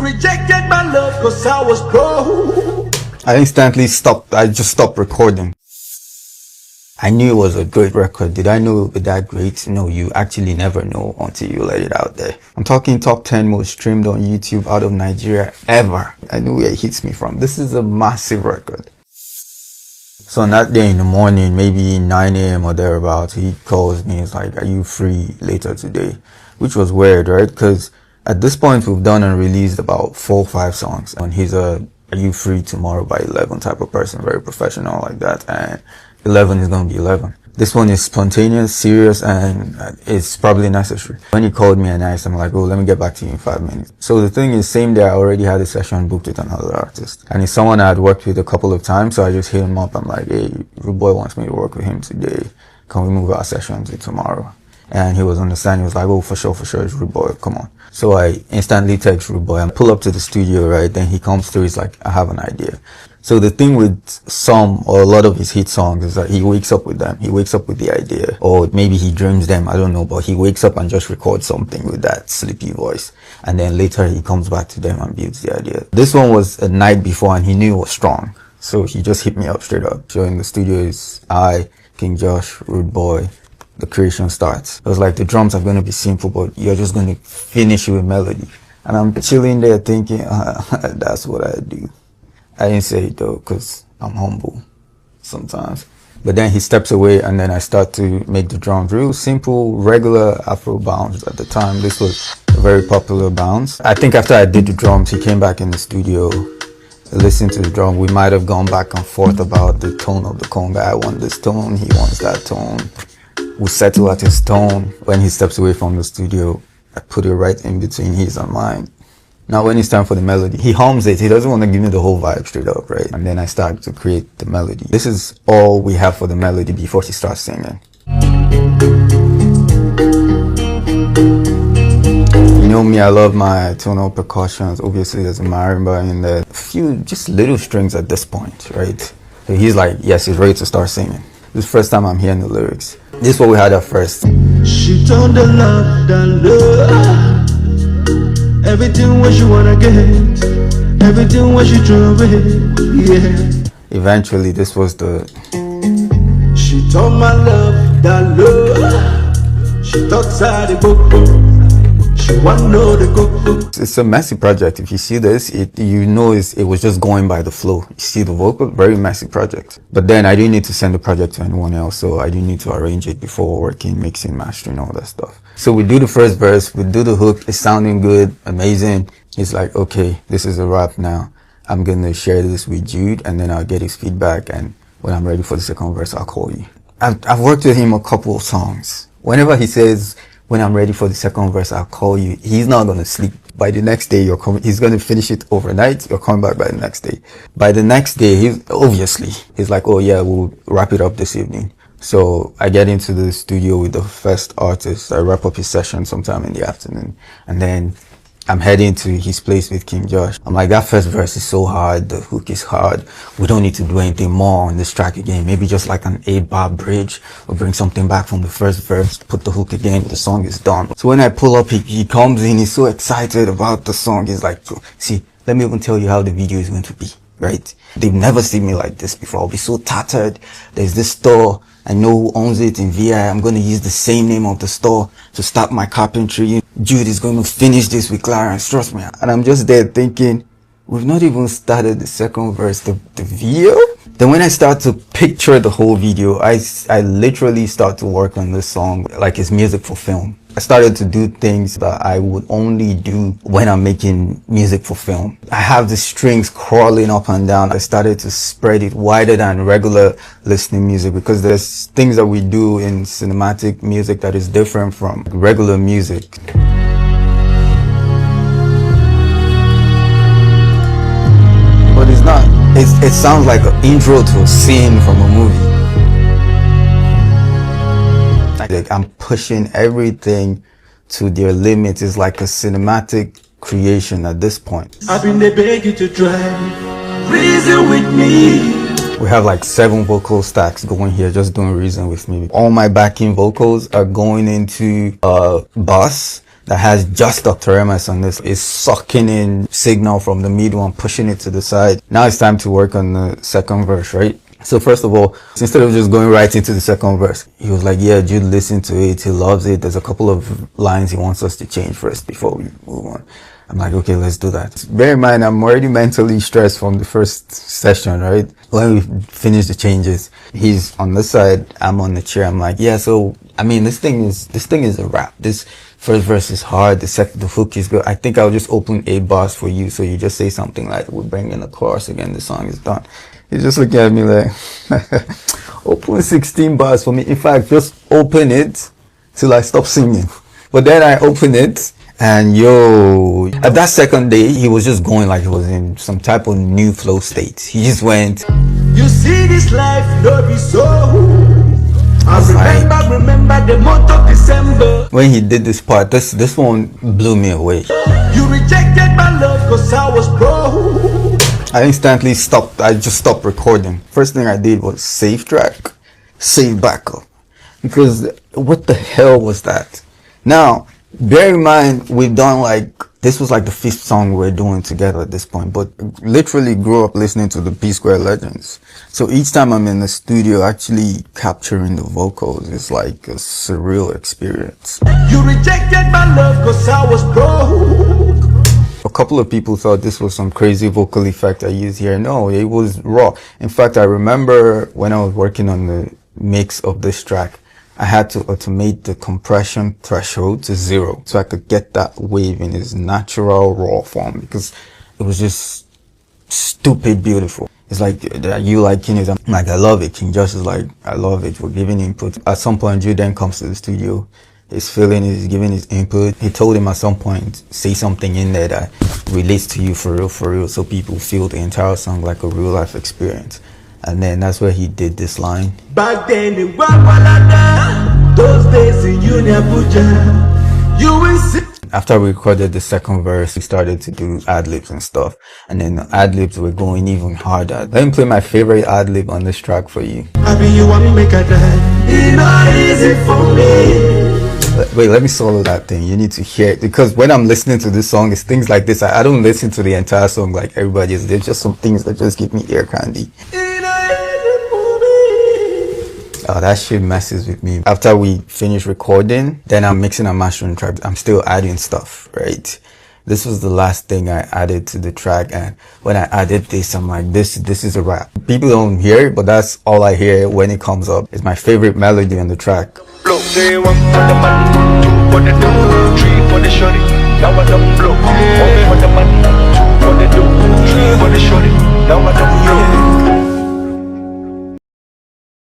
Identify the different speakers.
Speaker 1: rejected my love cause I was broke.
Speaker 2: I instantly stopped. I just stopped recording. I knew it was a great record. Did I know it was that great? No, you actually never know until you let it out there. I'm talking top 10 most streamed on YouTube out of Nigeria ever. I knew where it hits me from. This is a massive record. So on that day in the morning, maybe 9 a.m. or thereabouts, he calls me. He's like, are you free later today? Which was weird, right? Because at this point, we've done and released about 4 or 5 songs. And he's a, are you free tomorrow by 11 type of person, very professional like that. And 11 is going to be 11. This one is spontaneous, serious, and it's probably necessary. When he called me and asked, I'm like, oh, let me get back to you in 5 minutes. So the thing is, same day, I already had a session booked with another artist. And it's someone I had worked with a couple of times, so I just hit him up. I'm like, hey, Rudeboy wants me to work with him today. Can we move our session to tomorrow? And he was understanding. He was like, oh, for sure, it's Rudeboy, come on. So I instantly text Rudeboy. I pull up to the studio, right? Then he comes through, he's like, I have an idea. So the thing with some or a lot of his hit songs is that he wakes up with them. He wakes up with the idea, or maybe he dreams them. I don't know, but he wakes up and just records something with that sleepy voice. And then later he comes back to them and builds the idea. This one was a night before and he knew it was strong. So he just hit me up straight up. So in the studio is I, King Josh, Rudeboy. The creation starts. It was like the drums are going to be simple, but you're just going to finish it with melody. And I'm chilling there thinking, that's what I do. I didn't say it though, because I'm humble sometimes. But then he steps away and then I start to make the drums real simple, regular Afro bounce. At the time, this was a very popular bounce. I think after I did the drums, he came back in the studio, listened to the drum. We might have gone back and forth about the tone of the conga. I want this tone, he wants that tone. We settle at his tone. When he steps away from the studio, I put it right in between his and mine. Now when it's time for the melody, he hums it. He doesn't want to give me the whole vibe straight up, right? And then I start to create the melody. This is all we have for the melody before she starts singing. You know me, I love my tonal percussions. Obviously there's a marimba in there. A few just little strings at this point, right? So he's like, yes, he's ready to start singing. This is the first time I'm hearing the lyrics. This is what we had at first.
Speaker 1: She turned the love, everything what you wanna get, everything what you throw away, yeah.
Speaker 2: Eventually, this was the.
Speaker 1: She told my love, that love. She talks out the coco. She wanna know the coco.
Speaker 2: It's a messy project. If you see this, you know it was just going by the flow. You see the vocal, very messy project. But then I didn't need to send the project to anyone else, so I didn't need to arrange it before working, mixing, mastering, all that stuff. So we do the first verse, we do the hook, it's sounding good, amazing. He's like, okay, this is a wrap now. I'm gonna share this with Jude and then I'll get his feedback, and when I'm ready for the second verse, I'll call you. I've worked with him a couple of songs. Whenever he says, when I'm ready for the second verse, I'll call you, he's not gonna sleep. By the next day, he's gonna finish it overnight, you're coming back by the next day. By the next day, he's like, oh yeah, we'll wrap it up this evening. So I get into the studio with the first artist. I wrap up his session sometime in the afternoon. And then I'm heading to his place with King Josh. I'm like, that first verse is so hard. The hook is hard. We don't need to do anything more on this track again. Maybe just like an 8-bar bridge or bring something back from the first verse, put the hook again. The song is done. So when I pull up, he comes in. He's so excited about the song. He's like, see, let me even tell you how the video is going to be, right? They've never seen me like this before. I'll be so tattered. There's this store. I know who owns it in VI. I'm going to use the same name of the store to start my carpentry. Jude is going to finish this with Clarence, trust me. And I'm just there thinking, we've not even started the second verse, the video. Then when I start to picture the whole video, I literally start to work on this song like it's music for film. I started to do things that I would only do when I'm making music for film. I have the strings crawling up and down. I started to spread it wider than regular listening music, because there's things that we do in cinematic music that is different from regular music. But it's not. It sounds like an intro to a scene from a movie. Like I'm pushing everything to their limits. It's like a cinematic creation at this point.
Speaker 1: I've been there begging you to drive, reason with me.
Speaker 2: We have like 7 vocal stacks going here, just doing reason with me. All my backing vocals are going into a bus. that has just Dr. MS on this is sucking in signal from the mid one, pushing it to the side. Now it's time to work on the second verse, right? So first of all, instead of just going right into the second verse, he was like, yeah, Jude, listen to it. He loves it. There's a couple of lines he wants us to change first before we move on. I'm like, okay, let's do that. Bear in mind, I'm already mentally stressed from the first session, right? When we finish the changes, he's on this side, I'm on the chair. I'm like, yeah, so, I mean, this thing is a rap. This first verse is hard. The hook is good. I think I'll just open 8 bars for you. So you just say something like, we'll bring in the chorus again. The song is done. He just looked at me like, open 16 bars for me. In fact, just open it till I stop singing. But then I open it, and yo, at that second day, he was just going like he was in some type of new flow state. He just went,
Speaker 1: you see this life, no be so. I remember the month of December.
Speaker 2: When he did this part, this one blew me away.
Speaker 1: You rejected my love cause I was broke.
Speaker 2: I instantly stopped. I just stopped recording. First thing I did was save track, save backup. Because what the hell was that? Now, bear in mind, we've done this was like the 5th song we're doing together at this point, but literally grew up listening to the P-Square Legends. So each time I'm in the studio actually capturing the vocals, it's like a surreal experience.
Speaker 1: You rejected my love cause I was broke.
Speaker 2: A couple of people thought this was some crazy vocal effect I used here. No, it was raw. In fact, I remember when I was working on the mix of this track, I had to automate the compression threshold to 0 so I could get that wave in its natural raw form, because it was just stupid beautiful. It's like, you liking it? I'm like, I love it. King Josh is like, I love it. We're giving input. At some point, Jude then comes to the studio. He's feeling it, he's giving his input. He told him at some point, say something in there that relates to you for real, so people feel the entire song like a real life experience. And then that's where he did this line.
Speaker 1: Back then in Wapalada, those days in Abuja, you will see.
Speaker 2: After we recorded the second verse, we started to do ad-libs and stuff. And then the ad-libs were going even harder. Let me play my favorite ad-lib on this track for you.
Speaker 1: I mean, you want me make a die. It's not easy for me.
Speaker 2: Wait, let me solo that thing. You need to hear it, because when I'm listening to this song, it's things like this. I don't listen to the entire song like everybody is. There's just some things that just give me ear candy. Oh, that shit messes with me. After we finish recording, then I'm mixing and mastering tracks. I'm still adding stuff, right? This was the last thing I added to the track, and when I added this, I'm like, this is a rap. People don't hear it, but that's all I hear when it comes up. It's my favorite melody on the track.
Speaker 3: Blow, say 1 for the man, 2 for the dough, 3 for the shorty. Now I don't blow, 4 for the man.